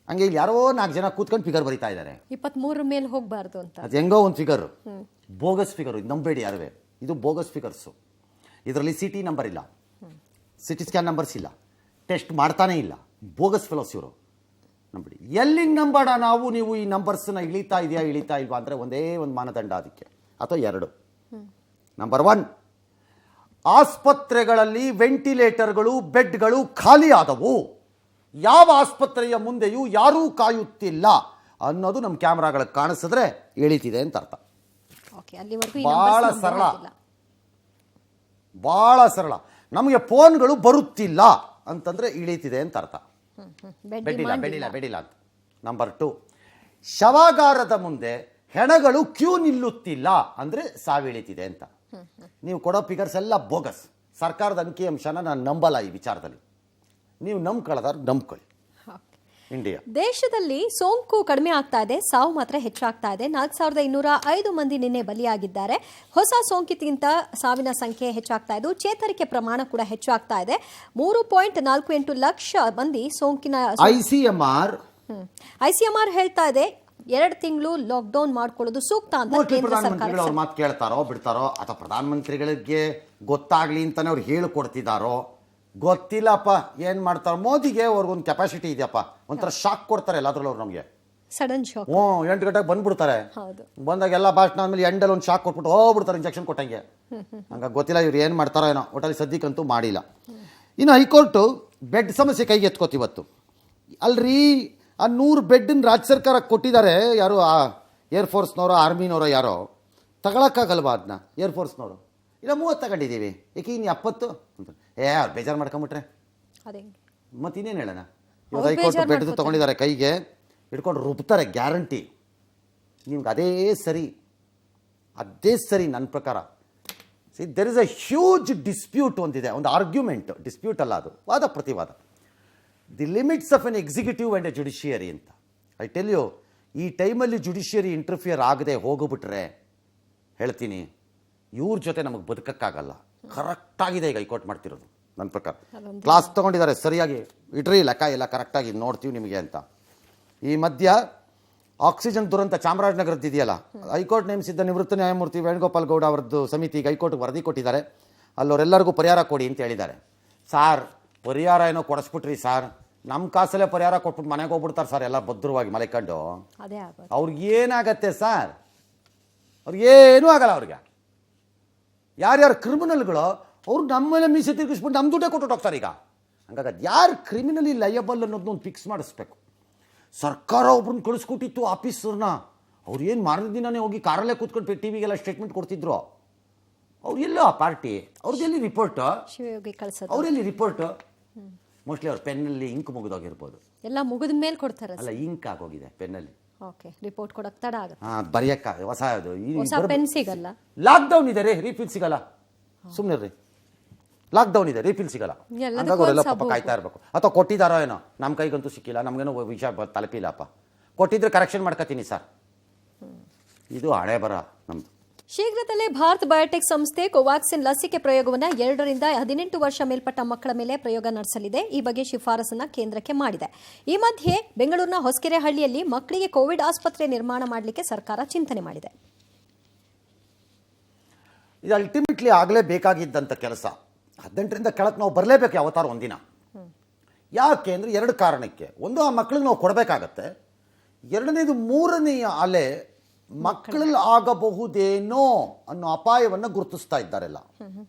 ಹಂಗೆ ಇಲ್ಲಿ ಯಾರೋ 4 ಜನ ಕೂತ್ಕೊಂಡು ಫಿಗರ್ ಬರೀತಾ ಇದ್ದಾರೆ. 23 ಮೇಲೆ ಹೋಗಬಾರ್ದು ಅಂತ. ಅದು ಹೆಂಗೋ ಒಂದು ಫಿಗರು, ಬೋಗಸ್ ಫಿಗರು. ಇದು ನಂಬೇಡಿ ಯಾರುವೆ, ಇದು ಬೋಗಸ್ ಫಿಗರ್ಸು. ಇದರಲ್ಲಿ CT ನಂಬರ್ ಇಲ್ಲ, CT ಸ್ಕ್ಯಾನ್ ನಂಬರ್ಸ್ ಇಲ್ಲ, ಟೆಸ್ಟ್ ಮಾಡ್ತಾನೇ ಇಲ್ಲ. ಬೋಗಸ್ ಫೆಲೋಸ್ ಇವರು. ನಂಬಿಡಿ. ಎಲ್ಲಿಂಗ್ ನಂಬಡ ನಾವು, ನೀವು ಈ ನಂಬರ್ಸ್ನ ಇಳಿತಾ ಇಲ್ವಾ ಅಂದರೆ ಒಂದೇ ಒಂದು ಮಾನದಂಡ ಅದಕ್ಕೆ, ಅಥವಾ 2. ನಂಬರ್ 1, ಆಸ್ಪತ್ರೆಗಳಲ್ಲಿ ವೆಂಟಿಲೇಟರ್ಗಳು, ಬೆಡ್ಗಳು ಖಾಲಿ ಆದವು. ಯಾವ ಆಸ್ಪತ್ರೆಯ ಮುಂದೆಯೂ ಯಾರೂ ಕಾಯುತ್ತಿಲ್ಲ ಅನ್ನೋದು ನಮ್ಮ ಕ್ಯಾಮ್ರಾಗಳಿಗೆ ಕಾಣಿಸಿದ್ರೆ ಇಳಿತಿದೆ ಅಂತ ಅರ್ಥ. ಓಕೆ, ಅಲ್ಲಿವರೆಗೂ ಭಾಳ ಸರಳ, ಭಾಳ ಸರಳ. ನಮಗೆ ಫೋನ್ಗಳು ಬರುತ್ತಿಲ್ಲ ಅಂತಂದ್ರೆ ಇಳಿತಿದೆ ಅಂತ ಅರ್ಥ. ಬೆಡ್ಡಿಲ್ಲ ಅಂತ. ನಂಬರ್ 2, ಶವಾಗಾರದ ಮುಂದೆ ಹೆಣಗಳು ಕ್ಯೂ ನಿಲ್ಲುತ್ತಿಲ್ಲ ಅಂದರೆ ಸಾವಿಳಿತಿದೆ ಅಂತ. ನೀವು ಕೊಡೋ ಫಿಗರ್ಸ್ ಎಲ್ಲ ಬೋಗಸ್. ಸರ್ಕಾರದ ಅಂಕಿಅಂಶನ ನಾನು ನಂಬಲ್ಲ ಈ ವಿಚಾರದಲ್ಲಿ. ನೀವು ನಂಬ್ಕೊಳ್ಳೋದಾದ್ರೆ ನಂಬ್ಕೊಳ್ಳಿ. ಇಂಡಿಯಾ ದೇಶದಲ್ಲಿ ಸೋಂಕು ಕಡಿಮೆ ಆಗ್ತಾ ಇದೆ, ಸಾವು ಮಾತ್ರ ಹೆಚ್ಚಾಗ್ತಾ ಇದೆ. 4,205 ಮಂದಿ ನಿನ್ನೆ ಬಲಿಯಾಗಿದ್ದಾರೆ. ಹೊಸ ಸೋಂಕಿತಕ್ಕಿಂತ ಸಾವಿನ ಸಂಖ್ಯೆ ಹೆಚ್ಚಾಗ್ತಾ ಇದ್ದು, ಚೇತರಿಕೆ ಪ್ರಮಾಣ ಕೂಡ ಹೆಚ್ಚಾಗ್ತಾ ಇದೆ. 3.48 ಲಕ್ಷ ಮಂದಿ ಸೋಂಕಿನ ಐಸಿಎಂಆರ್ ಹೇಳ್ತಾ ಇದೆ 2 ತಿಂಗಳು ಲಾಕ್ಡೌನ್ ಮಾಡ್ಕೊಳ್ಳೋದು ಸೂಕ್ತ ಅಂತ. ಪ್ರಧಾನಮಂತ್ರಿಗಳು ಅವ್ರ ಮಾತು ಕೇಳ್ತಾರೋ ಬಿಡ್ತಾರೋ, ಅಥವಾ ಪ್ರಧಾನಮಂತ್ರಿಗಳಿಗೆ ಗೊತ್ತಾಗ್ಲಿ ಅಂತಾನೆ ಅವ್ರು ಹೇಳಿಕೊಡ್ತಿದ್ದಾರೋ ಗೊತ್ತಿಲ್ಲಪ್ಪ. ಏನು ಮಾಡ್ತಾರೆ ಮೋದಿಗೆ, ಅವ್ರಿಗೊಂದು ಕೆಪಾಸಿಟಿ ಇದೆಯಪ್ಪ, ಒಂಥರ ಶಾಕ್ ಕೊಡ್ತಾರೆ ಎಲ್ಲಾದ್ರಲ್ಲೂ ಅವ್ರು ನಮಗೆ. Sudden shock. 8 ಗಂಟೆಗೆ ಬಂದ್ಬಿಡ್ತಾರೆ. ಬಂದಾಗ ಎಲ್ಲ ಭಾಷಣ ಆದ್ಮೇಲೆ ಎಂಡಲ್ಲಿ ಒಂದು ಶಾಕ್ ಕೊಟ್ಬಿಟ್ಟು ಹೋಗ್ಬಿಡ್ತಾರೆ, ಇಂಜೆಕ್ಷನ್ ಕೊಟ್ಟಂಗೆ. ಹಂಗಾಗಿ ಗೊತ್ತಿಲ್ಲ ಇವ್ರು ಏನು ಮಾಡ್ತಾರೋ ಏನೋ, ಒಟ್ಟಲ್ಲಿ ಸದ್ಯಕ್ಕಂತೂ ಮಾಡಿಲ್ಲ. ಇನ್ನು ಹೈಕೋರ್ಟು ಬೆಡ್ ಸಮಸ್ಯೆ ಕೈಗೆ ಎತ್ಕೋತಿವತ್ತು. ಅಲ್ರಿ, ಆ 100 ಬೆಡ್ಡನ್ನ ರಾಜ್ಯ ಸರ್ಕಾರ ಕೊಟ್ಟಿದ್ದಾರೆ. ಯಾರು ಆ ಏರ್ಫೋರ್ಸ್ನವರೋ ಆರ್ಮಿನವರೋ ಯಾರೋ ತಗೊಳಕ್ಕಾಗಲ್ವಾ ಅದನ್ನ? ಏರ್ಫೋರ್ಸ್ನವರು ಇಲ್ಲ 30 ತಗೊಂಡಿದ್ದೀವಿ, ಏಕೆ ಇನ್ನು 70 ಅಂತ. ಅವ್ರು ಬೇಜಾರು ಮಾಡ್ಕೊಂಬಿಟ್ರೆ ಅದೇ ಮತ್ತು ಇನ್ನೇನು ಹೇಳೋಣ, ಇವಾಗ ಅವ್ರು ಹೈಕೋರ್ಟ್ ಬೇಜಾರ್ ಬೆಟ್ಟದು ಮಾಡ್ಕೊತಾರೆ. ತೊಗೊಂಡಿದ್ದಾರೆ, ಕೈಗೆ ಹಿಡ್ಕೊಂಡು ರುಬ್ತಾರೆ, ಗ್ಯಾರಂಟಿ ನಿಮ್ಗೆ ಅದೇ ಸರಿ, ಅದೇ ಸರಿ ನನ್ನ ಪ್ರಕಾರ. See there is a huge dispute ಒಂದಿದೆ, ಒಂದು ಆರ್ಗ್ಯುಮೆಂಟ್, ಡಿಸ್ಪ್ಯೂಟ್ ಅಲ್ಲ ಅದು, ವಾದ ಪ್ರತಿವಾದ. The limits of an executive and a judiciary ಅಂತ. ಐ ಟೆಲ್ ಯು, ಈ ಟೈಮಲ್ಲಿ ಜುಡಿಷಿಯರಿ ಇಂಟರ್ಫಿಯರ್ ಆಗದೆ ಹೋಗ್ಬಿಟ್ರೆ ಹೇಳ್ತೀನಿ, ಇವ್ರ ಜೊತೆ ನಮಗೆ ಬದುಕಕ್ಕಾಗಲ್ಲ. ಕರೆಕ್ಟಾಗಿದೆ ಈಗ ಹೈಕೋರ್ಟ್ ಮಾಡ್ತಿರೋದು ನನ್ನ ಪ್ರಕಾರ. ಕ್ಲಾಸ್ ತೊಗೊಂಡಿದ್ದಾರೆ ಸರಿಯಾಗಿ, ಇಡ್ರಿ ಲೆಕ್ಕ ಎಲ್ಲ ಕರೆಕ್ಟಾಗಿ ನೋಡ್ತೀವಿ ನಿಮಗೆ ಅಂತ. ಈ ಮಧ್ಯ ಆಕ್ಸಿಜನ್ ದುರಂತ ಚಾಮರಾಜನಗರದ್ದು ಇದೆಯಲ್ಲ, ಹೈಕೋರ್ಟ್ ನೇಮಿಸಿದ್ದ ನಿವೃತ್ತ ನ್ಯಾಯಮೂರ್ತಿ ವೇಣುಗೋಪಾಲ್ ಗೌಡ ಅವರದ್ದು ಸಮಿತಿಗೆ ಹೈಕೋರ್ಟ್ಗೆ ವರದಿ ಕೊಟ್ಟಿದ್ದಾರೆ. ಅಲ್ಲವರೆಲ್ಲರಿಗೂ ಪರಿಹಾರ ಕೊಡಿ ಅಂತ ಹೇಳಿದ್ದಾರೆ. ಸಾರ್ ಪರಿಹಾರ ಏನೋ ಕೊಡಿಸ್ಬಿಟ್ರಿ ಸಾರ್, ನಮ್ಮ ಕಾಸಲ್ಲೇ ಪರಿಹಾರ ಕೊಟ್ಬಿಟ್ಟು ಮನೆಗೆ ಹೋಗ್ಬಿಡ್ತಾರೆ ಸರ್ ಎಲ್ಲ ಭದ್ರವಾಗಿ ಮಲೆಕಂಡು. ಅದೇ ಆಗೋದು. ಅವ್ರಿಗೇನಾಗತ್ತೆ ಸರ್? ಅವ್ರಿಗೇನೂ ಆಗಲ್ಲ. ಅವ್ರಿಗೆ ಯಾರ್ಯಾರು ಕ್ರಿಮಿನಲ್ಗಳು ಅವ್ರು ನಮ್ಮ ಮೇಲೆ ಮೀಸೆ ತಿರುಗಿಸ್ಬಿಟ್ಟು ನಮ್ಮ ದುಡ್ಡೇ ಕೊಟ್ಟು ಹೋಗ್ತಾರೆ ಈಗ. ಹಂಗಾಗದು ಯಾರು ಕ್ರಿಮಿನಲಿ ಲಯಬಲ್ ಅನ್ನೋದನ್ನ ಫಿಕ್ಸ್ ಮಾಡಿಸ್ಬೇಕು. ಸರ್ಕಾರ ಒಬ್ರನ್ನ ಕಳಿಸ್ಕೊಟ್ಟಿತ್ತು ಆಫೀಸರ್ನ, ಅವ್ರು ಏನು ಮಾಡಿದ ದಿನನೇ ಹೋಗಿ ಕಾರಲ್ಲೇ ಕೂತ್ಕೊಂಡು ಟಿ ವಿಗೆಲ್ಲ ಸ್ಟೇಟ್ಮೆಂಟ್ ಕೊಡ್ತಿದ್ರು. ಅವ್ರು ಎಲ್ಲೋ ಆ ಪಾರ್ಟಿ, ಅವ್ರದ್ದೆಲ್ಲಿ ರಿಪೋರ್ಟ್? ಶಿವಯೋಗಿ ಕಳ್ಸೋದು. ಅವರೆಲ್ಲಿ ರಿಪೋರ್ಟ್? ಮೋಸ್ಟ್ಲಿ ಅವ್ರ ಪೆನ್ನಲ್ಲಿ ಇಂಕ್ ಮುಗಿದೋಗಿರ್ಬೋದು. ಎಲ್ಲ ಮುಗಿದ ಮೇಲೆ ಕೊಡ್ತಾರೆ. ಅಲ್ಲ, ಇಂಕ್ ಆಗೋಗಿದೆ ಪೆನ್ನಲ್ಲಿ. ಓಕೆ, ರಿಪೋರ್ಟ್ ಕೊಡಕ್ಕೆ ತಡ ಆಗುತ್ತೆ. ಬರೆಯಕ್ಕ ಹೊಸ ಪೆನ್ ಸಿಗಲ್ಲ. ಲಾಕ್ಡೌನ್ ಇದೆ ರೀ, ರೀಫಿಲ್ ಸಿಗಲ್ಲ. ಸುಮ್ಮನೆ ರೀ, ಲಾಕ್ಡೌನ್ ಇದೆ, ರೀಫಿಲ್ ಸಿಗಲ್ಲ. ಹಂಗಾಗಿ ಅವರೆಲ್ಲ ಪಾಪ ಕಾಯ್ತಾ ಇರಬೇಕು. ಅಥವಾ ಕೊಟ್ಟಿದ್ದಾರೋ ಏನೋ, ನಮ್ಮ ಕೈಗಂತೂ ಸಿಕ್ಕಿಲ್ಲ, ನಮಗೇನೋ ವಿಷಯ ತಲುಪಿಲ್ಲಪ್ಪ. ಕೊಟ್ಟಿದ್ರೆ ಕರೆಕ್ಷನ್ ಮಾಡ್ಕೊತೀನಿ ಸರ್. ಇದು ಹಣೆ ಬರ ನಮ್ದು. ಶೀಘ್ರದಲ್ಲೇ ಭಾರತ್ ಬಯೋಟೆಕ್ ಸಂಸ್ಥೆ ಕೋವ್ಯಾಕ್ಸಿನ್ ಲಸಿಕೆ ಪ್ರಯೋಗವನ್ನು 2 ರಿಂದ 18 ವರ್ಷ ಮೇಲ್ಪಟ್ಟ ಮಕ್ಕಳ ಮೇಲೆ ಪ್ರಯೋಗ ನಡೆಸಲಿದೆ. ಈ ಬಗ್ಗೆ ಶಿಫಾರಸನ್ನ ಕೇಂದ್ರಕ್ಕೆ ಮಾಡಿದೆ. ಈ ಮಧ್ಯೆ ಬೆಂಗಳೂರಿನ ಹೊಸಕೆರೆಹಳ್ಳಿಯಲ್ಲಿ ಮಕ್ಕಳಿಗೆ ಕೋವಿಡ್ ಆಸ್ಪತ್ರೆ ನಿರ್ಮಾಣ ಮಾಡಲಿಕ್ಕೆ ಸರ್ಕಾರ ಚಿಂತನೆ ಮಾಡಿದೆ. ಇದು ಅಲ್ಟಿಮೇಟ್ಲಿ ಆಗಲೇಬೇಕಾಗಿದ್ದಂಥ ಕೆಲಸ. 18ರಿಂದ ಕೆಳಕ್ಕೆ ನಾವು ಬರಲೇಬೇಕು ಯಾವತ್ತಾರು ಒಂದಿನ. ಯಾಕೆ ಅಂದರೆ 2 ಕಾರಣಕ್ಕೆ. ಒಂದು, ಆ ಮಕ್ಕಳಿಗೆ ನಾವು ಕೊಡಬೇಕಾಗತ್ತೆ. ಎರಡನೇದು, 3ನೆಯ ಅಲೆ ಮಕ್ಕಳಲ್ಲಿ ಆಗಬಹುದೇನೋ ಅನ್ನೋ ಅಪಾಯವನ್ನು ಗುರುತಿಸ್ತಾ ಇದ್ದಾರೆಲ್ಲ.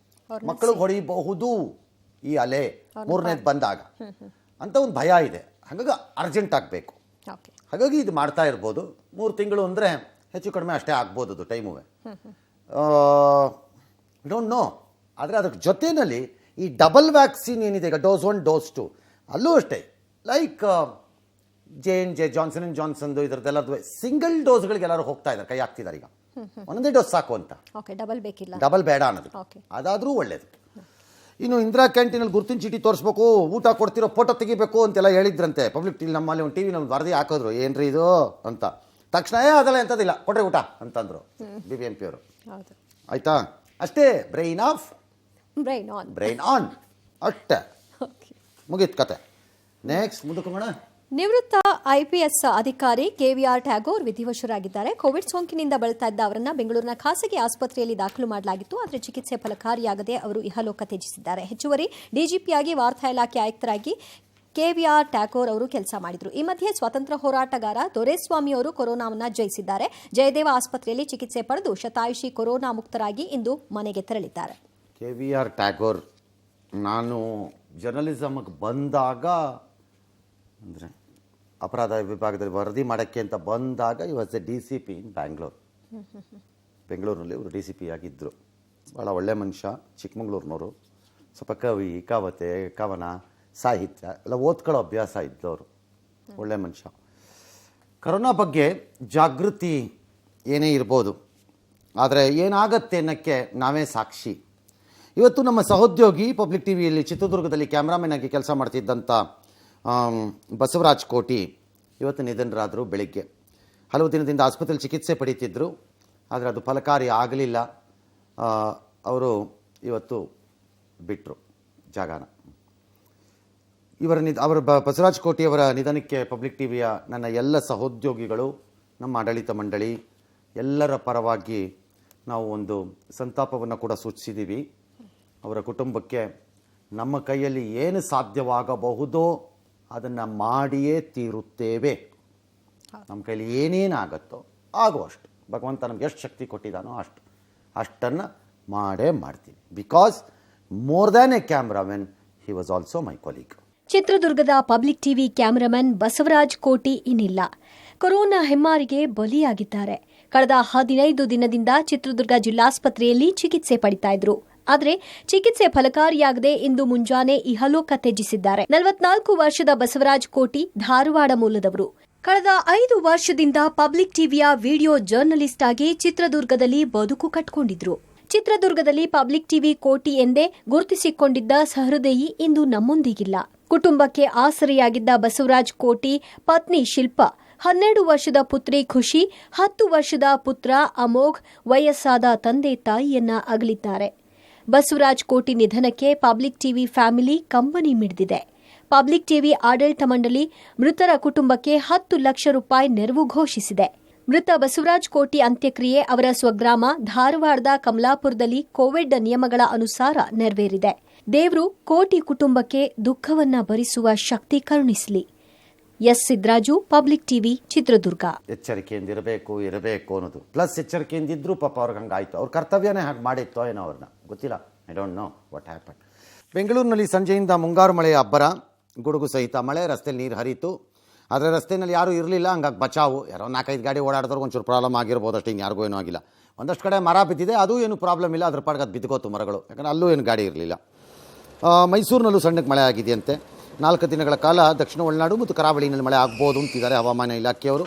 ಮಕ್ಕಳಿಗೆ ಹೊಡೆಯಬಹುದು ಈ ಅಲೆ 3ನೇದು ಬಂದಾಗ ಅಂತ ಒಂದು ಭಯ ಇದೆ. ಹಾಗಾಗಿ ಅರ್ಜೆಂಟ್ ಆಗಬೇಕು. ಹಾಗಾಗಿ ಇದು ಮಾಡ್ತಾ ಇರ್ಬೋದು. 3 ತಿಂಗಳು ಅಂದರೆ ಹೆಚ್ಚು ಕಡಿಮೆ ಅಷ್ಟೇ ಆಗ್ಬೋದು ಅದು ಟೈಮುವೆ. Don't know. ಆದರೆ ಅದರ ಜೊತೆಯಲ್ಲಿ ಈ ಡಬಲ್ ವ್ಯಾಕ್ಸಿನ್ ಏನಿದೆ ಈಗ, ಡೋಸ್ 1 ಡೋಸ್ 2, ಅಲ್ಲೂ ಅಷ್ಟೇ ಲೈಕ್ J&J ಜಾನ್ಸನ್ ಆ್ಯಂಡ್ ಜಾನ್ಸನ್ದು ಇದರದ್ದೆಲ್ಲದು ಸಿಂಗಲ್ ಡೋಸ್ಗಳಿಗೆ ಎಲ್ಲರೂ ಹೋಗ್ತಾ ಇದ್ದಾರೆ, ಕೈ ಹಾಕ್ತಿದ್ದಾರೆ ಈಗ. ಒಂದೊಂದೇ ಡೋಸ್ ಸಾಕು ಅಂತ, ಡಬಲ್ ಬೇಡ ಅನ್ನೋದು. ಅದಾದರೂ ಒಳ್ಳೇದು. ಇನ್ನು ಇಂದಿರಾ ಕ್ಯಾಂಟೀನಲ್ಲಿ ಗುರುತಿನ ಚೀಟಿ ತೋರಿಸ್ಬೇಕು, ಊಟ ಕೊಡ್ತಿರೋ ಫೋಟೋ ತೆಗಿಬೇಕು ಅಂತೆಲ್ಲ ಹೇಳಿದ್ರಂತೆ. ಪಬ್ಲಿಕ್ ಟಿವಿ ನಮ್ಮಲ್ಲಿ ಒಂದು ಟಿವಿ ನಮ್ಗೆ ವರದಿ ಹಾಕಿದ್ರು, ಏನ್ರಿ ಇದು ಅಂತ. ತಕ್ಷಣ ಅದೆಲ್ಲ ಎಂಥದಿಲ್ಲ, ಕೊಡ್ರಿ ಊಟ ಅಂತಂದರು BBMP ಅವರು. ಆಯಿತಾ? ಅಷ್ಟೇ, ಬ್ರೈನ್ ಆಫ್ ಬ್ರೈನ್ ಆನ್ ಅಷ್ಟೇ, ಮುಗೀತು ಕತೆ. ನೆಕ್ಸ್ಟ್ ಮುಂದಕ್ಕೆ ಹೋಗೋಣ. ನಿವೃತ್ತ IPS ಅಧಿಕಾರಿ KVR ಟ್ಯಾಗೋರ್ ವಿಧಿವಶರಾಗಿದ್ದಾರೆ. ಕೋವಿಡ್ ಸೋಂಕಿನಿಂದ ಬಳಲ್ತಾ ಇದ್ದ ಅವರನ್ನ ಬೆಂಗಳೂರಿನ ಖಾಸಗಿ ಆಸ್ಪತ್ರೆಯಲ್ಲಿ ದಾಖಲು ಮಾಡಲಾಗಿತ್ತು. ಆದರೆ ಚಿಕಿತ್ಸೆ ಫಲಕಾರಿಯಾಗದೆ ಅವರು ಇಹಲೋಕ ತ್ಯಜಿಸಿದ್ದಾರೆ. ಹೆಚ್ಚುವರಿ DGPಯಾಗಿ ವಾರ್ತಾ ಇಲಾಖೆ ಆಯುಕ್ತರಾಗಿ KVR ಟ್ಯಾಗೋರ್ ಅವರು ಕೆಲಸ ಮಾಡಿದರು. ಈ ಮಧ್ಯೆ ಸ್ವಾತಂತ್ರ್ಯ ಹೋರಾಟಗಾರ ದೊರೆಸ್ವಾಮಿ ಅವರು ಕೊರೋನಾವನ್ನು ಜಯಿಸಿದ್ದಾರೆ. ಜಯದೇವ ಆಸ್ಪತ್ರೆಯಲ್ಲಿ ಚಿಕಿತ್ಸೆ ಪಡೆದು ಶತಾಯುಷಿ ಕೊರೋನಾ ಮುಕ್ತರಾಗಿ ಇಂದು ಮನೆಗೆ ತೆರಳಿದ್ದಾರೆ. KVR ಟ್ಯಾಗೋರ್, ನಾನು ಜರ್ನಲಿಸಮ್ಗೆ ಬಂದಾಗ ಅಂದರೆ ಅಪರಾಧ ವಿಭಾಗದಲ್ಲಿ ವರದಿ ಮಾಡೋಕ್ಕೆ ಅಂತ ಬಂದಾಗ ವಾಸ್ ಎ DCP ಇನ್ ಬೆಂಗಳೂರಿನಲ್ಲಿ ಅವರು DCP ಆಗಿದ್ದರು. ಭಾಳ ಒಳ್ಳೆ ಮನುಷ್ಯ, ಚಿಕ್ಕಮಗಳೂರಿನವರು. ಸ್ವಲ್ಪ ಕವಿ, ಕವತೆ, ಕವನ, ಸಾಹಿತ್ಯ ಎಲ್ಲ ಓದ್ಕೊಳ್ಳೋ ಅಭ್ಯಾಸ ಇದ್ದವರು, ಒಳ್ಳೆ ಮನುಷ್ಯ. ಕರೋನಾ ಬಗ್ಗೆ ಜಾಗೃತಿ ಏನೇ ಇರ್ಬೋದು, ಆದರೆ ಏನಾಗತ್ತೆ ಅನ್ನೋಕ್ಕೆ ನಾವೇ ಸಾಕ್ಷಿ. ಇವತ್ತು ನಮ್ಮ ಸಹೋದ್ಯೋಗಿ ಪಬ್ಲಿಕ್ ಟಿವಿಯಲ್ಲಿ ಚಿತ್ರದುರ್ಗದಲ್ಲಿ ಕ್ಯಾಮ್ರಾಮನ್ ಆಗಿ ಕೆಲಸ ಮಾಡ್ತಿದ್ದಂಥ ಬಸವರಾಜ್ ಕೋಟಿ ಇವತ್ತು ನಿಧನರಾದರು. ಬೆಳಿಗ್ಗೆ ಹಲವು ದಿನದಿಂದ ಆಸ್ಪತ್ರೆಯಲ್ಲಿ ಚಿಕಿತ್ಸೆ ಪಡೀತಿದ್ದರು, ಆದರೆ ಅದು ಫಲಕಾರಿ ಆಗಲಿಲ್ಲ. ಅವರು ಇವತ್ತು ಬಿಟ್ಟರು ಜಾಗನ. ಬಸವರಾಜ್ ಕೋಟಿಯವರ ನಿಧನಕ್ಕೆ ಪಬ್ಲಿಕ್ ಟಿವಿಯ ನನ್ನ ಎಲ್ಲ ಸಹೋದ್ಯೋಗಿಗಳು, ನಮ್ಮ ಆಡಳಿತ ಮಂಡಳಿ ಎಲ್ಲರ ಪರವಾಗಿ ನಾವು ಒಂದು ಸಂತಾಪವನ್ನು ಕೂಡ ಸೂಚಿಸಿದ್ದೀವಿ. ಅವರ ಕುಟುಂಬಕ್ಕೆ ನಮ್ಮ ಕೈಯಲ್ಲಿ ಏನು ಸಾಧ್ಯವಾಗಬಹುದೋ ಅದನ್ನು ಮಾಡಿಯೇ ತೀರುತ್ತೇವೆ. ನಮ್ಮ ಕೈಯಲ್ಲಿ ಏನೇನಾಗತ್ತೋ ಆಗುವಷ್ಟು ಭಗವಂತ ನಮ್ಗೆ ಎಷ್ಟು ಶಕ್ತಿ ಕೊಟ್ಟಿದ್ದಾನೋ ಅಷ್ಟನ್ನು ಮಾಡೇ ಮಾಡ್ತೀವಿ. Because more than A cameraman, he was also my colleague. ಚಿತ್ರದುರ್ಗದ ಪಬ್ಲಿಕ್ ಟಿವಿ ಕ್ಯಾಮರಾಮನ್ ಬಸವರಾಜ್ ಕೋಟಿ ಇನ್ನಿಲ್ಲ. ಕೊರೋನಾ ಹೆಮ್ಮಾರಿಗೆ ಬಲಿಯಾಗಿದ್ದಾರೆ. ಕಳೆದ 15 ದಿನದಿಂದ ಚಿತ್ರದುರ್ಗ ಜಿಲ್ಲಾಸ್ಪತ್ರೆಯಲ್ಲಿ ಚಿಕಿತ್ಸೆ ಪಡಿತಾ ಇದ್ರು. ಆದರೆ ಚಿಕಿತ್ಸೆ ಫಲಕಾರಿಯಾಗದೆ ಇಂದು ಮುಂಜಾನೆ ಇಹಲೋಕ ತ್ಯಜಿಸಿದ್ದಾರೆ. 44 ವರ್ಷದ ಬಸವರಾಜ್ ಕೋಟಿ ಧಾರವಾಡ ಮೂಲದವರು. ಕಳೆದ 5 ವರ್ಷದಿಂದ ಪಬ್ಲಿಕ್ ಟಿವಿಯ ವಿಡಿಯೋ ಜರ್ನಲಿಸ್ಟ್ ಆಗಿ ಚಿತ್ರದುರ್ಗದಲ್ಲಿ ಬದುಕು ಕಟ್ಟಿಕೊಂಡಿದ್ರು. ಚಿತ್ರದುರ್ಗದಲ್ಲಿ ಪಬ್ಲಿಕ್ ಟಿವಿ ಕೋಟಿ ಎಂದೇ ಗುರುತಿಸಿಕೊಂಡಿದ್ದ ಸಹೃದಯಿ ಇಂದು ನಮ್ಮೊಂದಿಗಿಲ್ಲ. ಕುಟುಂಬಕ್ಕೆ ಆಸರೆಯಾಗಿದ್ದ ಬಸವರಾಜ್ ಕೋಟಿ ಪತ್ನಿ ಶಿಲ್ಪಾ, 12 ವರ್ಷದ ಪುತ್ರಿ ಖುಷಿ, 10 ವರ್ಷದ ಪುತ್ರ ಅಮೋಘ್, ವಯಸ್ಸಾದ ತಂದೆ ತಾಯಿಯನ್ನ ಅಗಲಿದ್ದಾರೆ. ಬಸವರಾಜ್ ಕೋಟಿ ನಿಧನಕ್ಕೆ ಪಬ್ಲಿಕ್ ಟಿವಿ ಫ್ಯಾಮಿಲಿ ಕಂಬನಿ ಮಿಡಿದಿದೆ. ಪಬ್ಲಿಕ್ ಟಿವಿ ಆಡಳಿತ ಮಂಡಳಿ ಮೃತರ ಕುಟುಂಬಕ್ಕೆ 10 ಲಕ್ಷ ರೂಪಾಯಿ ನೆರವು ಘೋಷಿಸಿದೆ. ಮೃತ ಬಸವರಾಜ್ ಕೋಟಿ ಅಂತ್ಯಕ್ರಿಯೆ ಅವರ ಸ್ವಗ್ರಾಮ ಧಾರವಾಡದ ಕಮಲಾಪುರದಲ್ಲಿ ಕೋವಿಡ್ ನಿಯಮಗಳ ಅನುಸಾರ ನೆರವೇರಿದೆ. ದೇವರು ಕೋಟಿ ಕುಟುಂಬಕ್ಕೆ ದುಃಖವನ್ನ ಭರಿಸುವ ಶಕ್ತಿ ಕರುಣಿಸಲಿ. S Siddaraju, public TV, Chitradurga. ಎಚ್ಚರಿಕೆಯಿಂದ ಇರಬೇಕು ಅನ್ನೋದು. ಪ್ಲಸ್ ಎಚ್ಚರಿಕೆಯಿಂದಿದ್ರು ಪಾಪ ಅವ್ರಿಗೆ ಹಂಗಾಯ್ತು. ಅವ್ರ ಕರ್ತವ್ಯನೇ ಹಾಗೆ ಮಾಡಿತ್ತೋ ಏನೋ ಅವ್ರನ್ನ ಗೊತ್ತಿಲ್ಲ. I don't know what happen. ಬೆಂಗಳೂರಿನಲ್ಲಿ ಸಂಜೆಯಿಂದ ಮುಂಗಾರು ಮಳೆಯ ಅಬ್ಬರ, ಗುಡುಗು ಸಹಿತ ಮಳೆ, ರಸ್ತೆಯಲ್ಲಿ ನೀರು ಹರಿತು. ಆದರೆ ರಸ್ತೆಯಲ್ಲಿ ಯಾರೂ ಇರಲಿಲ್ಲ, ಹಂಗಾಗಿ ಬಚಾವು. ಯಾರೋ 4-5 ಗಾಡಿ ಓಡಾಡಿದ್ರೆ ಒಂಚೂರು ಪ್ರಾಬ್ಲಮ್ ಆಗಿರ್ಬೋದು ಅಷ್ಟೇ, ಇನ್ನು ಯಾರಿಗೂ ಏನೂ ಆಗಿಲ್ಲ. ಒಂದಷ್ಟು ಕಡೆ ಮರ ಬಿದ್ದಿದೆ, ಅದು ಏನು ಪ್ರಾಬ್ಲಮ್ ಇಲ್ಲ, ಅದ್ರ ಪಾಡ್ಗೆ ಅದು ಬಿದ್ದುಕೋತು ಮರಗಳು, ಯಾಕಂದರೆ ಅಲ್ಲೂ ಏನು ಗಾಡಿ ಇರಲಿಲ್ಲ. ಮೈಸೂರಿನಲ್ಲೂ ಸಣ್ಣಕ್ಕೆ ಮಳೆ ಆಗಿದೆಯಂತೆ. 4 ದಿನಗಳ ಕಾಲ ದಕ್ಷಿಣ ಒಳನಾಡು ಮತ್ತು ಕರಾವಳಿನಲ್ಲಿ ಮಳೆ ಆಗ್ಬೋದು ಅಂತಿದ್ದಾರೆ ಹವಾಮಾನ ಇಲಾಖೆಯವರು.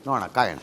ನೋಡೋಣ, ಕಾಯೋಣ.